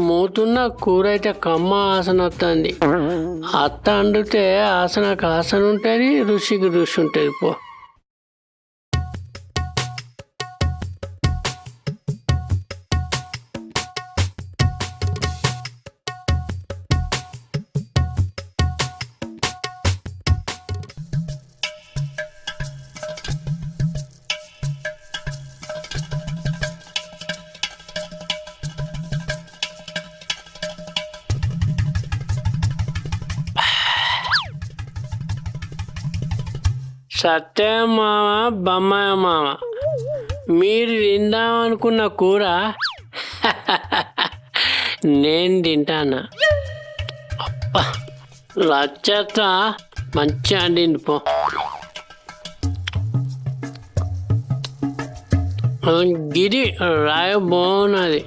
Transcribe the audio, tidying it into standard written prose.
మూతున్న కూర అయితే కమ్మ ఆసన వస్తుంది. అత్త అండితే ఆసనకు ఆసన ఉంటుంది, రుచికి రుచి ఉంటుంది. పో సత్య మామ, బొమ్మాయ మామ, మీరు తిందామనుకున్న కూర నేను తింటానా. అబ్బా లచ్చత మంచిగా అండింది. పో గిరి రాయ బాగున్నది.